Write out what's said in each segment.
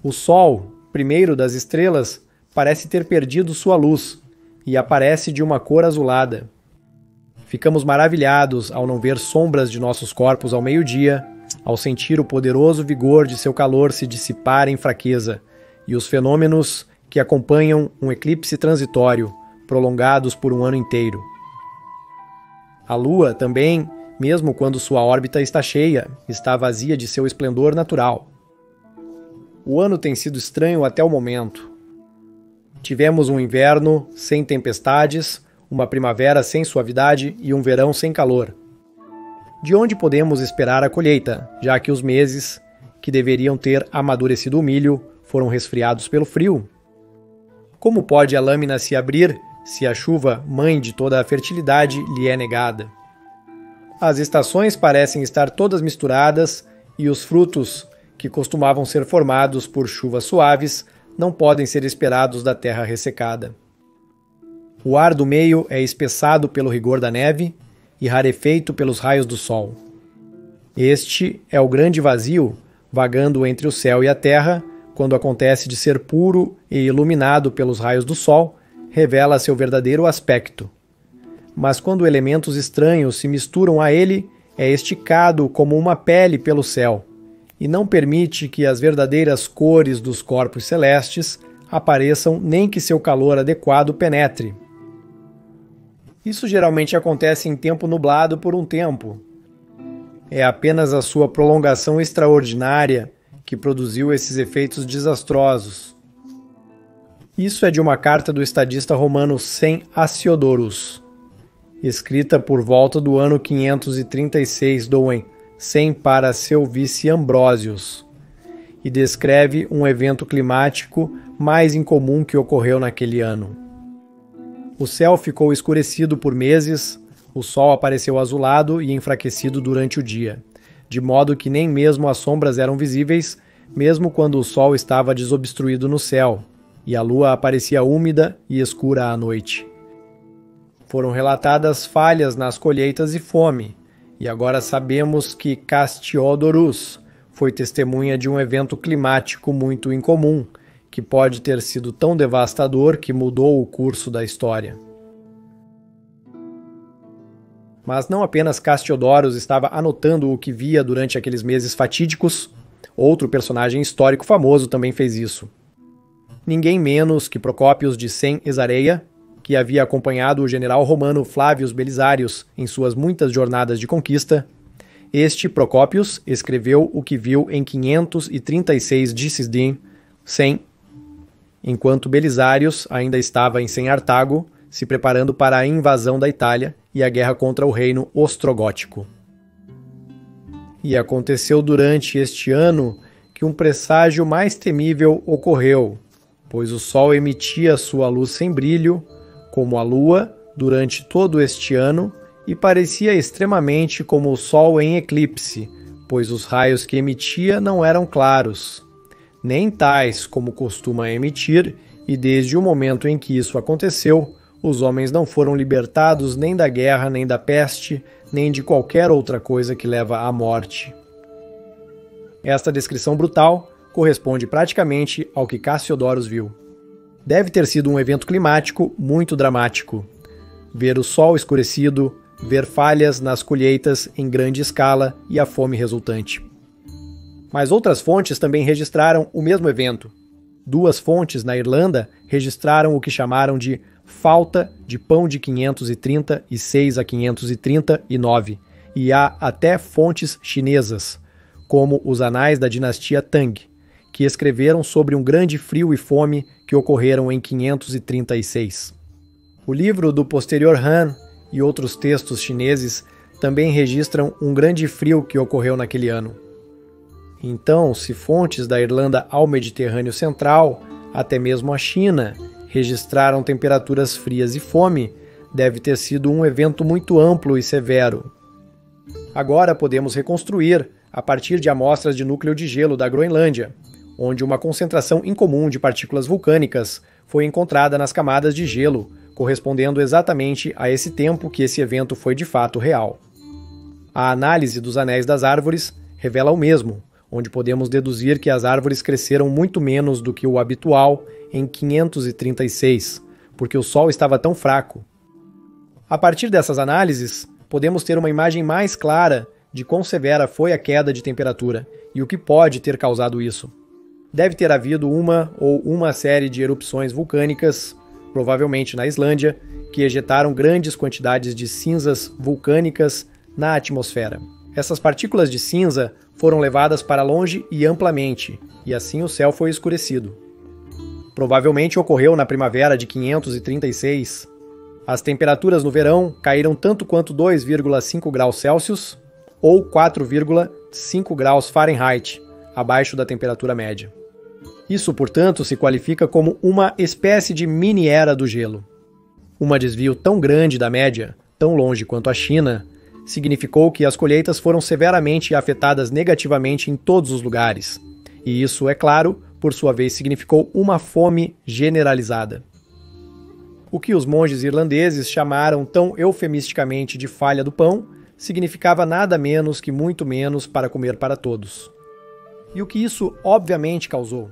O Sol, primeiro das estrelas, parece ter perdido sua luz e aparece de uma cor azulada. Ficamos maravilhados ao não ver sombras de nossos corpos ao meio-dia, ao sentir o poderoso vigor de seu calor se dissipar em fraqueza e os fenômenos que acompanham um eclipse transitório, prolongados por um ano inteiro. A Lua também, mesmo quando sua órbita está cheia, está vazia de seu esplendor natural. O ano tem sido estranho até o momento. Tivemos um inverno sem tempestades, uma primavera sem suavidade e um verão sem calor. De onde podemos esperar a colheita, já que os meses que deveriam ter amadurecido o milho foram resfriados pelo frio? Como pode a lâmina se abrir se a chuva, mãe de toda a fertilidade, lhe é negada? As estações parecem estar todas misturadas e os frutos, que costumavam ser formados por chuvas suaves, não podem ser esperados da terra ressecada. O ar do meio é espessado pelo rigor da neve e rarefeito pelos raios do sol. Este é o grande vazio, vagando entre o céu e a terra, quando acontece de ser puro e iluminado pelos raios do sol, revela seu verdadeiro aspecto. Mas quando elementos estranhos se misturam a ele, é esticado como uma pele pelo céu, e não permite que as verdadeiras cores dos corpos celestes apareçam nem que seu calor adequado penetre. Isso geralmente acontece em tempo nublado por um tempo. É apenas a sua prolongação extraordinária que produziu esses efeitos desastrosos. Isso é de uma carta do estadista romano Sem Assiodorus, escrita por volta do ano 536 do Sem para seu vice Ambrósios, e descreve um evento climático mais incomum que ocorreu naquele ano. O céu ficou escurecido por meses, o sol apareceu azulado e enfraquecido durante o dia, de modo que nem mesmo as sombras eram visíveis, mesmo quando o sol estava desobstruído no céu, e a lua aparecia úmida e escura à noite. Foram relatadas falhas nas colheitas e fome, e agora sabemos que Castiodorus foi testemunha de um evento climático muito incomum, que pode ter sido tão devastador que mudou o curso da história. Mas não apenas Castiodorus estava anotando o que via durante aqueles meses fatídicos, outro personagem histórico famoso também fez isso. Ninguém menos que Procópios de Cesareia, que havia acompanhado o general romano Flávios Belisarius em suas muitas jornadas de conquista. Este Procópios escreveu o que viu em 536 d. 100, enquanto Belisarius ainda estava em Senartago, se preparando para a invasão da Itália e a guerra contra o reino ostrogótico. E aconteceu durante este ano que um presságio mais temível ocorreu, pois o sol emitia sua luz sem brilho, como a lua, durante todo este ano, e parecia extremamente como o sol em eclipse, pois os raios que emitia não eram claros, nem tais como costuma emitir, e desde o momento em que isso aconteceu, os homens não foram libertados nem da guerra, nem da peste, nem de qualquer outra coisa que leva à morte. Esta descrição brutal corresponde praticamente ao que Cassiodorus viu. Deve ter sido um evento climático muito dramático. Ver o sol escurecido, ver falhas nas colheitas em grande escala e a fome resultante. Mas outras fontes também registraram o mesmo evento. 2 fontes na Irlanda registraram o que chamaram de falta de pão de 536 a 539, e há até fontes chinesas, como os anais da dinastia Tang, que escreveram sobre um grande frio e fome que ocorreram em 536. O livro do posterior Han e outros textos chineses também registram um grande frio que ocorreu naquele ano. Então, se fontes da Irlanda ao Mediterrâneo Central, até mesmo a China, registraram temperaturas frias e fome, deve ter sido um evento muito amplo e severo. Agora podemos reconstruir a partir de amostras de núcleo de gelo da Groenlândia, onde uma concentração incomum de partículas vulcânicas foi encontrada nas camadas de gelo, correspondendo exatamente a esse tempo que esse evento foi de fato real. A análise dos anéis das árvores revela o mesmo, onde podemos deduzir que as árvores cresceram muito menos do que o habitual em 536, porque o Sol estava tão fraco. A partir dessas análises, podemos ter uma imagem mais clara de quão severa foi a queda de temperatura e o que pode ter causado isso. Deve ter havido uma série de erupções vulcânicas, provavelmente na Islândia, que ejetaram grandes quantidades de cinzas vulcânicas na atmosfera. Essas partículas de cinza foram levadas para longe e amplamente, e assim o céu foi escurecido. Provavelmente ocorreu na primavera de 536. As temperaturas no verão caíram tanto quanto 2,5 graus Celsius ou 4,5 graus Fahrenheit, abaixo da temperatura média. Isso, portanto, se qualifica como uma espécie de mini-era do gelo. Um desvio tão grande da média, tão longe quanto a China, significou que as colheitas foram severamente afetadas negativamente em todos os lugares. E isso, é claro, por sua vez significou uma fome generalizada. O que os monges irlandeses chamaram tão eufemisticamente de falha do pão significava nada menos que muito menos para comer para todos. E o que isso obviamente causou?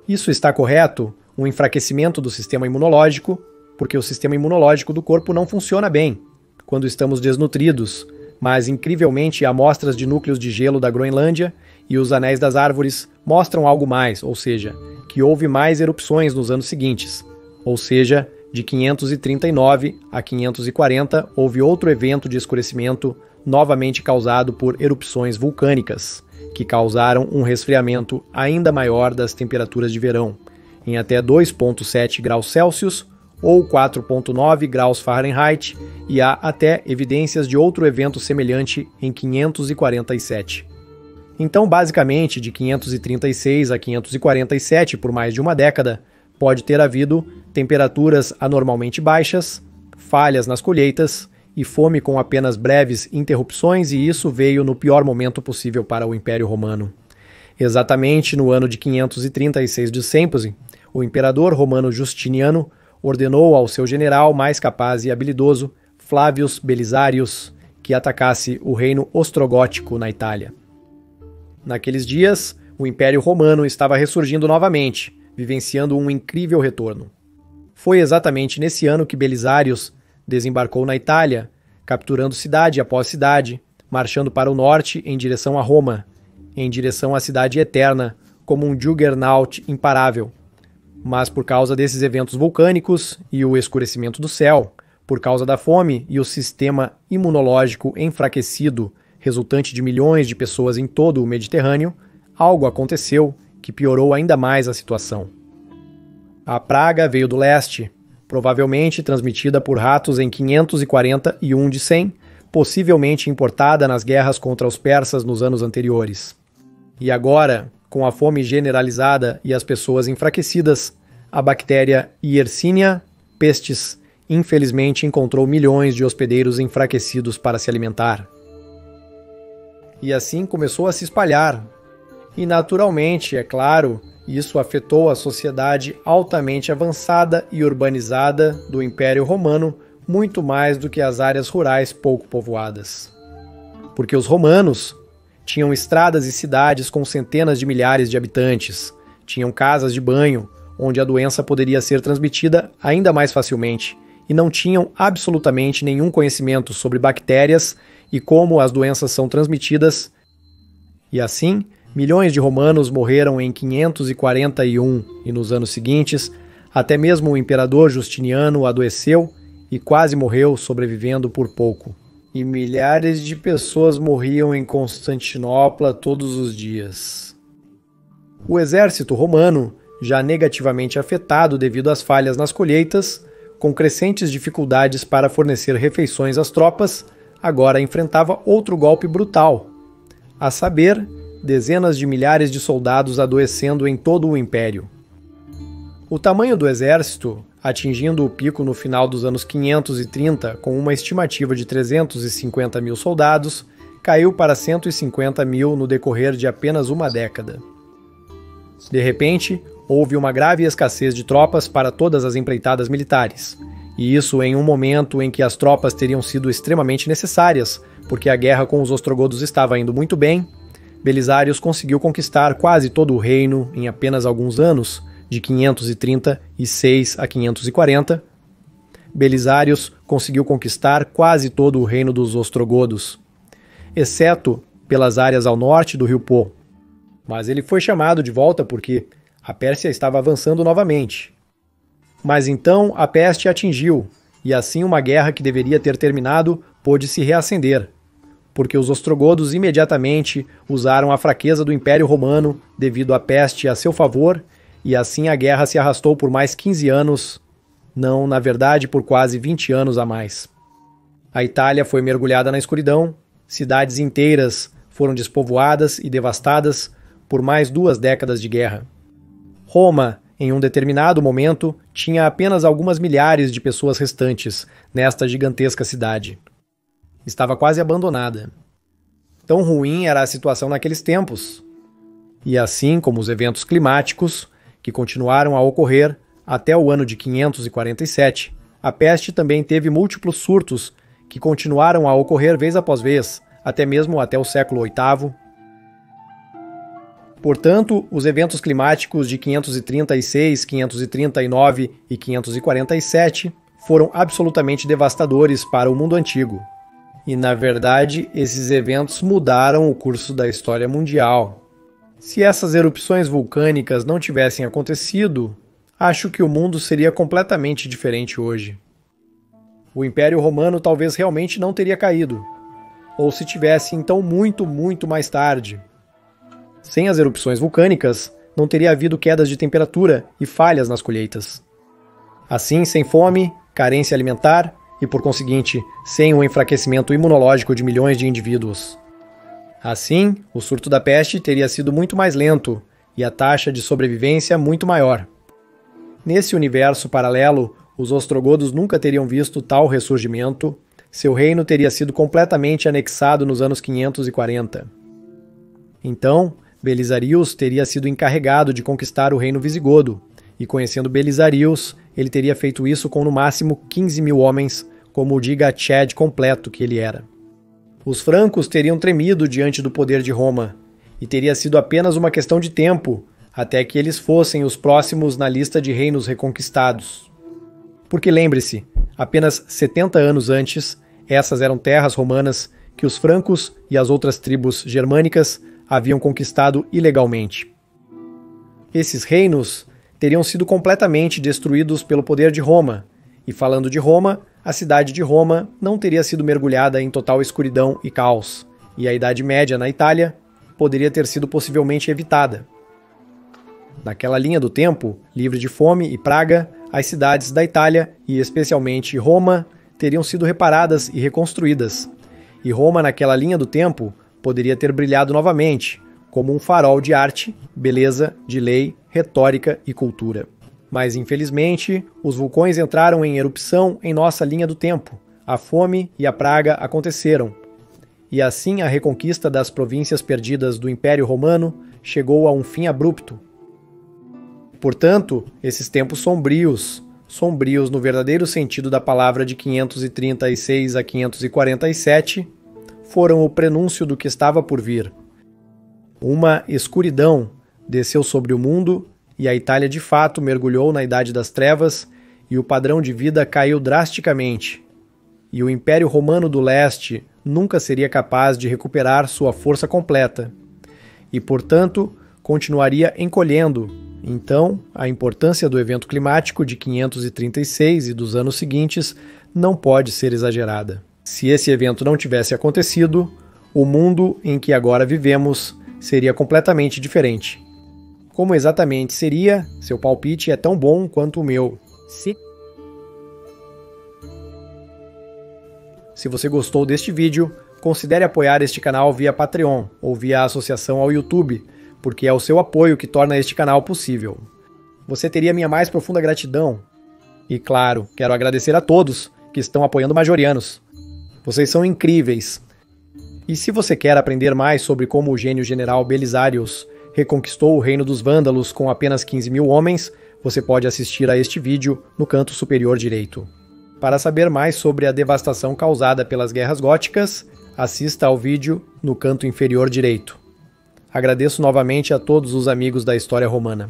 Isso está correto, um enfraquecimento do sistema imunológico, porque o sistema imunológico do corpo não funciona bem quando estamos desnutridos, mas incrivelmente amostras de núcleos de gelo da Groenlândia e os anéis das árvores mostram algo mais, ou seja, que houve mais erupções nos anos seguintes. Ou seja, de 539 a 540 houve outro evento de escurecimento novamente causado por erupções vulcânicas, que causaram um resfriamento ainda maior das temperaturas de verão, em até 2,7 graus Celsius ou 4,9 graus Fahrenheit, e há até evidências de outro evento semelhante em 547. Então, basicamente, de 536 a 547, por mais de uma década, pode ter havido temperaturas anormalmente baixas, falhas nas colheitas e fome com apenas breves interrupções, e isso veio no pior momento possível para o Império Romano. Exatamente no ano de 536 de Sempose, o imperador romano Justiniano ordenou ao seu general mais capaz e habilidoso, Flavius Belisarius, que atacasse o reino ostrogótico na Itália. Naqueles dias, o Império Romano estava ressurgindo novamente, vivenciando um incrível retorno. Foi exatamente nesse ano que Belisarius desembarcou na Itália, capturando cidade após cidade, marchando para o norte em direção a Roma, em direção à cidade eterna, como um juggernaut imparável. Mas por causa desses eventos vulcânicos e o escurecimento do céu, por causa da fome e o sistema imunológico enfraquecido, resultante de milhões de pessoas em todo o Mediterrâneo, algo aconteceu que piorou ainda mais a situação. A praga veio do leste, provavelmente transmitida por ratos em 541 de 100, possivelmente importada nas guerras contra os persas nos anos anteriores. E agora, com a fome generalizada e as pessoas enfraquecidas, a bactéria Yersinia pestis infelizmente encontrou milhões de hospedeiros enfraquecidos para se alimentar. E assim começou a se espalhar. E naturalmente, é claro, isso afetou a sociedade altamente avançada e urbanizada do Império Romano muito mais do que as áreas rurais pouco povoadas. Porque os romanos tinham estradas e cidades com centenas de milhares de habitantes, tinham casas de banho, onde a doença poderia ser transmitida ainda mais facilmente, e não tinham absolutamente nenhum conhecimento sobre bactérias e como as doenças são transmitidas. E assim, milhões de romanos morreram em 541 e nos anos seguintes, até mesmo o imperador Justiniano adoeceu e quase morreu, sobrevivendo por pouco. E milhares de pessoas morriam em Constantinopla todos os dias. O exército romano, já negativamente afetado devido às falhas nas colheitas, com crescentes dificuldades para fornecer refeições às tropas, agora enfrentava outro golpe brutal, a saber, dezenas de milhares de soldados adoecendo em todo o império. O tamanho do exército, atingindo o pico no final dos anos 530 com uma estimativa de 350 mil soldados, caiu para 150 mil no decorrer de apenas uma década. De repente, houve uma grave escassez de tropas para todas as empreitadas militares, e isso em um momento em que as tropas teriam sido extremamente necessárias, porque a guerra com os ostrogodos estava indo muito bem, Belisarius conseguiu conquistar quase todo o reino em apenas alguns anos, de 536 a 540. Belisarius conseguiu conquistar quase todo o reino dos ostrogodos, exceto pelas áreas ao norte do rio Po. Mas ele foi chamado de volta porque a Pérsia estava avançando novamente. Mas então a peste atingiu, e assim uma guerra que deveria ter terminado pôde se reacender, porque os ostrogodos imediatamente usaram a fraqueza do Império Romano devido à peste a seu favor, e assim a guerra se arrastou por mais 15 anos, não, na verdade, por quase 20 anos a mais. A Itália foi mergulhada na escuridão, cidades inteiras foram despovoadas e devastadas por mais 2 décadas de guerra. Roma, em um determinado momento, tinha apenas algumas milhares de pessoas restantes nesta gigantesca cidade. Estava quase abandonada. Tão ruim era a situação naqueles tempos. E assim como os eventos climáticos, que continuaram a ocorrer até o ano de 547, a peste também teve múltiplos surtos que continuaram a ocorrer vez após vez, até mesmo até o século VIII. Portanto, os eventos climáticos de 536, 539 e 547 foram absolutamente devastadores para o mundo antigo. E, na verdade, esses eventos mudaram o curso da história mundial. Se essas erupções vulcânicas não tivessem acontecido, acho que o mundo seria completamente diferente hoje. O Império Romano talvez realmente não teria caído, ou se tivesse, então muito mais tarde. Sem as erupções vulcânicas, não teria havido quedas de temperatura e falhas nas colheitas. Assim, sem fome, carência alimentar e, por conseguinte, sem um enfraquecimento imunológico de milhões de indivíduos. Assim, o surto da peste teria sido muito mais lento e a taxa de sobrevivência muito maior. Nesse universo paralelo, os ostrogodos nunca teriam visto tal ressurgimento, seu reino teria sido completamente anexado nos anos 540. Então, Belisarius teria sido encarregado de conquistar o reino visigodo, e conhecendo Belisarius, ele teria feito isso com no máximo 15 mil homens, como o Giga Chad completo que ele era. Os francos teriam tremido diante do poder de Roma, e teria sido apenas uma questão de tempo até que eles fossem os próximos na lista de reinos reconquistados. Porque lembre-se, apenas 70 anos antes, essas eram terras romanas que os francos e as outras tribos germânicas haviam conquistado ilegalmente. Esses reinos teriam sido completamente destruídos pelo poder de Roma, e falando de Roma, a cidade de Roma não teria sido mergulhada em total escuridão e caos, e a Idade Média na Itália poderia ter sido possivelmente evitada. Naquela linha do tempo, livre de fome e praga, as cidades da Itália, e especialmente Roma, teriam sido reparadas e reconstruídas. E Roma, naquela linha do tempo, poderia ter brilhado novamente, como um farol de arte, beleza, de lei, retórica e cultura. Mas, infelizmente, os vulcões entraram em erupção em nossa linha do tempo. A fome e a praga aconteceram. E assim a reconquista das províncias perdidas do Império Romano chegou a um fim abrupto. Portanto, esses tempos sombrios no verdadeiro sentido da palavra de 536 a 547, foram o prenúncio do que estava por vir. Uma escuridão desceu sobre o mundo e a Itália de fato mergulhou na Idade das Trevas e o padrão de vida caiu drasticamente. E o Império Romano do Leste nunca seria capaz de recuperar sua força completa. E, portanto, continuaria encolhendo. Então, a importância do evento climático de 536 e dos anos seguintes não pode ser exagerada. Se esse evento não tivesse acontecido, o mundo em que agora vivemos seria completamente diferente. Como exatamente seria, seu palpite é tão bom quanto o meu. Se você gostou deste vídeo, considere apoiar este canal via Patreon ou via associação ao YouTube, porque é o seu apoio que torna este canal possível. Você teria minha mais profunda gratidão. E claro, quero agradecer a todos que estão apoiando Majorianos. Vocês são incríveis. E se você quer aprender mais sobre como o gênio general Belisarius reconquistou o reino dos Vândalos com apenas 15 mil homens, você pode assistir a este vídeo no canto superior direito. Para saber mais sobre a devastação causada pelas guerras góticas, assista ao vídeo no canto inferior direito. Agradeço novamente a todos os amigos da História Romana.